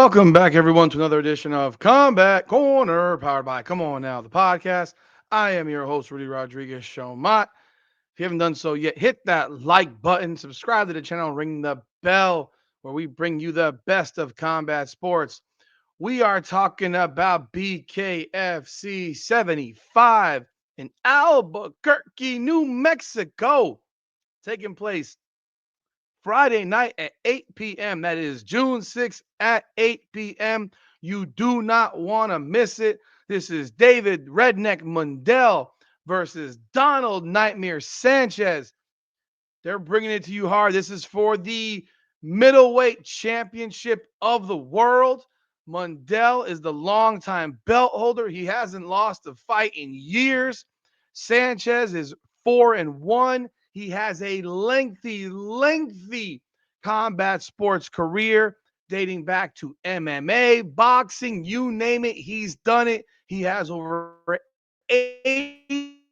Welcome back, everyone, to another edition of Combat Corner, powered by Come On Now, the podcast. I am your host, Rudy Rodriguez Showmont. If you haven't done so yet, hit that like button, subscribe to the channel, ring the bell, where we bring you the best of combat sports. We are talking about BKFC 75 in Albuquerque, New Mexico, taking place Friday night at 8 p.m. That is June 6th at 8 p.m. You do not want to miss it. This is David Redneck Mundell versus Donald Nightmare Sanchez. They're bringing it to you hard. This is for the middleweight championship of the world. Mundell is the longtime belt holder. He hasn't lost a fight in years. Sanchez is 4-1. He has a lengthy combat sports career dating back to MMA, boxing, you name it, he's done it. He has over 80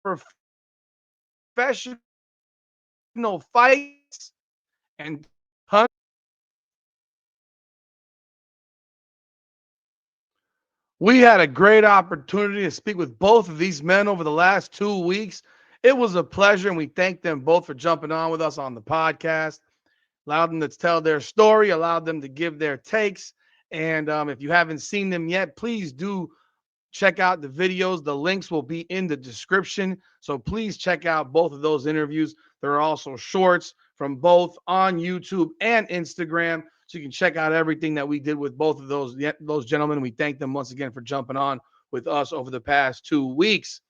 professional fights and tons. We had a great opportunity to speak with both of these men over the last 2 weeks. It was a pleasure, and we thank them both for jumping on with us on the podcast. Allowed them to tell their story, allowed them to give their takes. And if you haven't seen them yet, please do check out the videos. The links will be in the description. So please check out both of those interviews. There are also shorts from both on YouTube and Instagram. So you can check out everything that we did with both of those gentlemen. We thank them once again for jumping on with us over the past 2 weeks.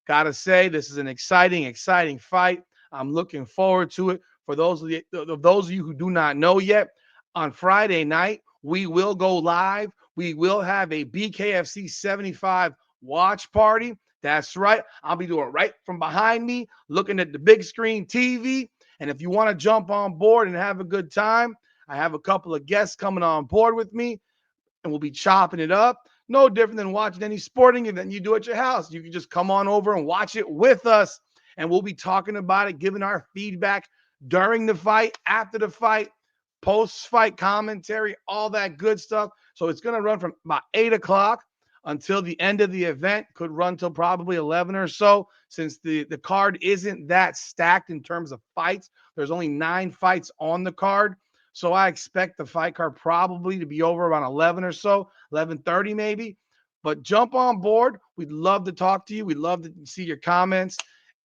Gotta say, this is an exciting fight. I'm looking forward to it. For those of you who do not know yet, on Friday night, we will go live. We will have a BKFC 75 watch party. That's right. I'll be doing it right from behind me, looking at the big screen TV. And if you want to jump on board and have a good time, I have a couple of guests coming on board with me, and we'll be chopping it up. No different than watching any sporting event you do at your house. You can just come on over and watch it with us, and we'll be talking about it, giving our feedback during the fight, after the fight, post-fight commentary, all that good stuff. So it's going to run from about 8 o'clock until the end of the event. Could run till probably 11 or so, since the card isn't that stacked in terms of fights. There's only 9 fights on the card. So I expect the fight card probably to be over around 11 or so, 11:30 maybe. But jump on board. We'd love to talk to you. We'd love to see your comments.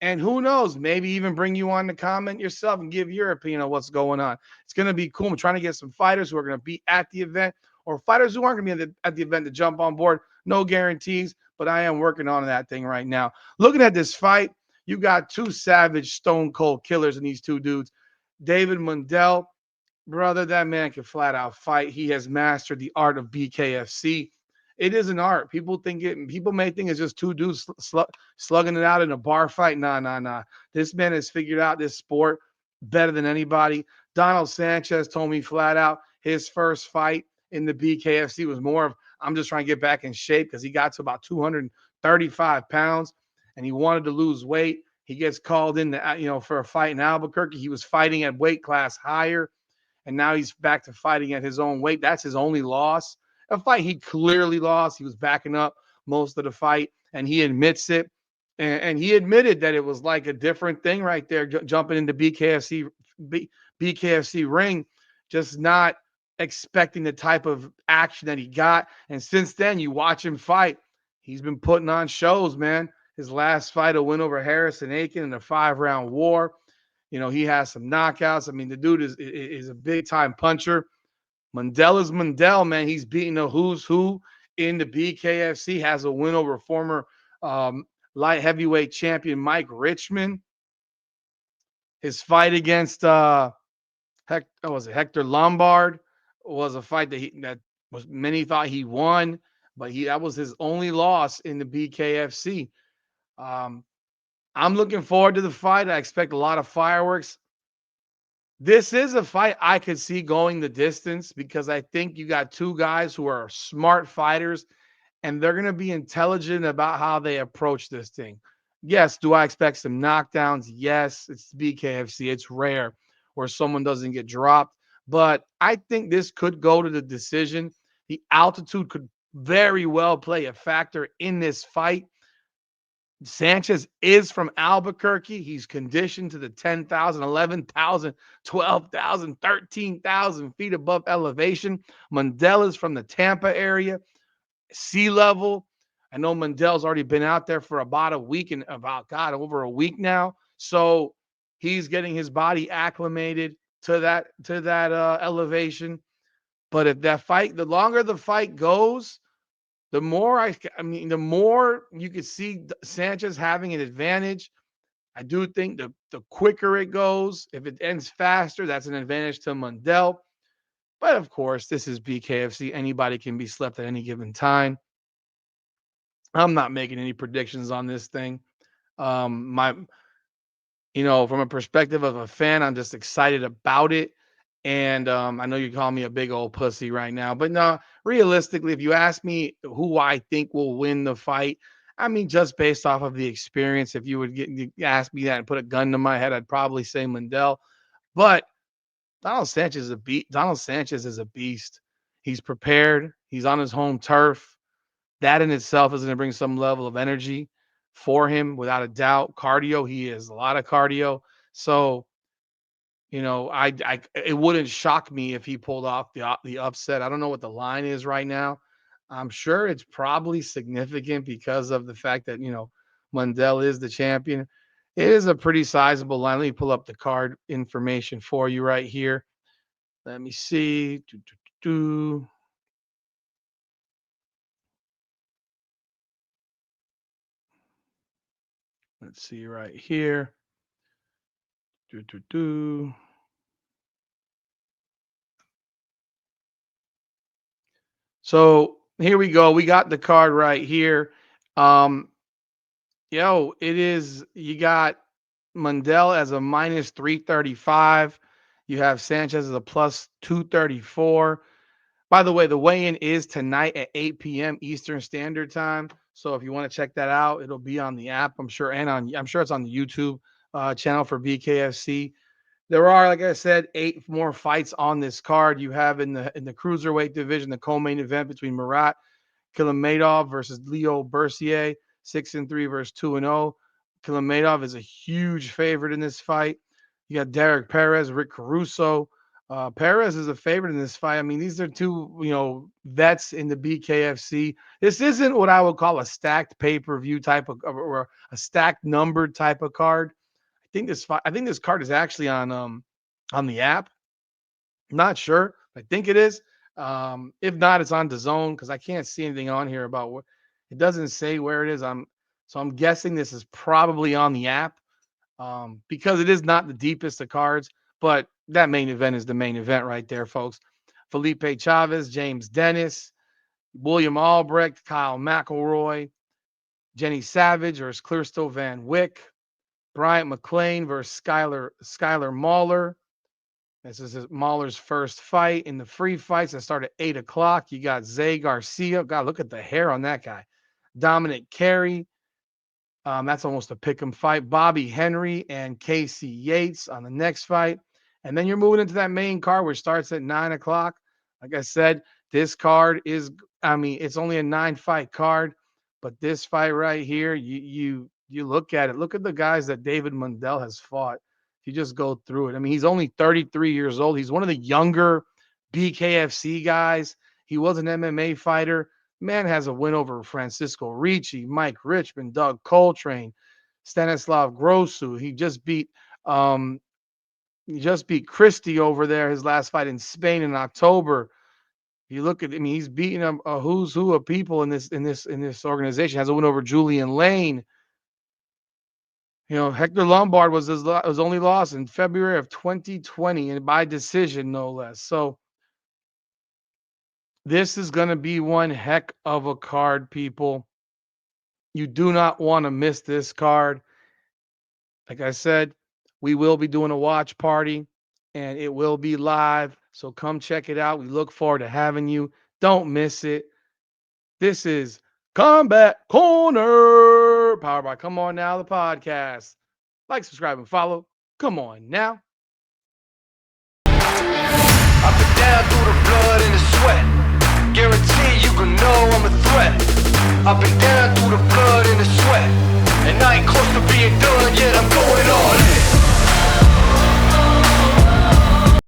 And who knows, maybe even bring you on to comment yourself and give your opinion on what's going on. It's going to be cool. I'm trying to get some fighters who are going to be at the event, or fighters who aren't going to be at the event to jump on board. No guarantees, but I am working on that thing right now. Looking at this fight, you got two savage stone cold killers in these two dudes. David Mundell, brother, that man can flat out fight. He has mastered the art of BKFC. It is an art. People may think it's just two dudes slugging it out in a bar fight. Nah. This man has figured out this sport better than anybody. Donald Sanchez told me flat out his first fight in the BKFC was more of, I'm just trying to get back in shape, because he got to about 235 pounds and he wanted to lose weight. He gets called in for a fight in Albuquerque. He was fighting at weight class higher, and now he's back to fighting at his own weight. That's his only loss. A fight he clearly lost. He was backing up most of the fight, and he admits it. And he admitted that it was like a different thing right there, jumping into BKFC ring, just not expecting the type of action that he got. And since then, you watch him fight. He's been putting on shows, man. His last fight, a win over Harrison Aiken in a 5-round war. He has some knockouts. I mean, the dude is a big-time puncher. Mundell is Mundell, man. He's beating the who's who in the BKFC. Has a win over former light heavyweight champion Mike Richmond. His fight against Hector Lombard was a fight that many thought he won, but that was his only loss in the BKFC. I'm looking forward to the fight. I expect a lot of fireworks. This is a fight I could see going the distance, because I think you got two guys who are smart fighters, and they're going to be intelligent about how they approach this thing. Yes, do I expect some knockdowns? Yes, it's BKFC. It's rare where someone doesn't get dropped, but I think this could go to the decision. The altitude could very well play a factor in this fight. Sanchez is from Albuquerque. He's conditioned to the 10,000, 11,000, 12,000, 13,000 feet above elevation. Mundell is from the Tampa area, sea level. I know Mundell's already been out there for about a week and about, God, over a week now. So he's getting his body acclimated to that elevation. But if that fight, the longer the fight goes, the more the more you could see Sanchez having an advantage. I do think the quicker it goes, if it ends faster, that's an advantage to Mundell. But of course, this is BKFC. Anybody can be slept at any given time. I'm not making any predictions on this thing. My from a perspective of a fan, I'm just excited about it. And I know you call me a big old pussy right now, but no, realistically, if you ask me who I think will win the fight, I mean, just based off of the experience, if you would ask me that and put a gun to my head, I'd probably say Mundell. But Donald Sanchez is a beast. He's prepared. He's on his home turf. That in itself is going to bring some level of energy for him, without a doubt. Cardio, he has a lot of cardio. So, I it wouldn't shock me if he pulled off the upset. I don't know what the line is right now. I'm sure it's probably significant because of the fact that Mundell is the champion. It is a pretty sizable line. Let me pull up the card information for you right here. Let me see. Let's see right here. Do, do, do. So here we go. We got the card right here. Um, it is, you got Mundell as a minus 335. You have Sanchez as a plus 234. By the way, the weigh-in is tonight at 8 p.m. Eastern Standard Time. So if you want to check that out, it'll be on the app, I'm sure, and I'm sure it's on the YouTube channel for BKFC. There are, like I said, 8 more fights on this card. You have in the cruiserweight division the co-main event between Murat Kilimedov versus Leo Bercier, 6-3 versus 2-0. Kilimedov is a huge favorite in this fight. You got Derek Perez, Rick Caruso. Perez is a favorite in this fight. I mean, these are two, vets in the BKFC. This isn't what I would call a stacked pay-per-view type of, or a stacked numbered type of card. I think this card is actually on the app. Not sure. I think it is. If not, it's on the zone because I can't see anything on here about what it doesn't say where it is. So I'm guessing this is probably on the app because it is not the deepest of cards, but that main event is the main event right there, folks. Felipe Chavez, James Dennis, William Albrecht, Kyle McElroy, Jenny Savage versus Clearstill Van Wyck, Bryant McLean versus Skylar Mahler. This is Mahler's first fight in the free fights that start at 8 o'clock. You got Zay Garcia. God, look at the hair on that guy. Dominic Carey. That's almost a pick 'em fight. Bobby Henry and Casey Yates on the next fight. And then you're moving into that main card, which starts at 9 o'clock. Like I said, this card it's only a 9-fight card, but this fight right here, you look at it. Look at the guys that David Mundell has fought. If you just go through it, I mean, he's only 33 years old. He's one of the younger BKFC guys. He was an MMA fighter. Man has a win over Francisco Ricci, Mike Richmond, Doug Coltrane, Stanislav Grosu. He just beat Christie over there, his last fight in Spain in October. You look at, I mean, he's beating a who's who of people in this organization. Has a win over Julian Lane. Hector Lombard was his only loss in February of 2020, and by decision, no less. So this is going to be one heck of a card, people. You do not want to miss this card. Like I said, we will be doing a watch party, and it will be live. So come check it out. We look forward to having you. Don't miss it. This is Combat Corner, powered by Come On Now, the podcast. Like, subscribe, and follow. Come on now. down through the blood and the sweat. Guarantee you can know I'm a threat. Up and down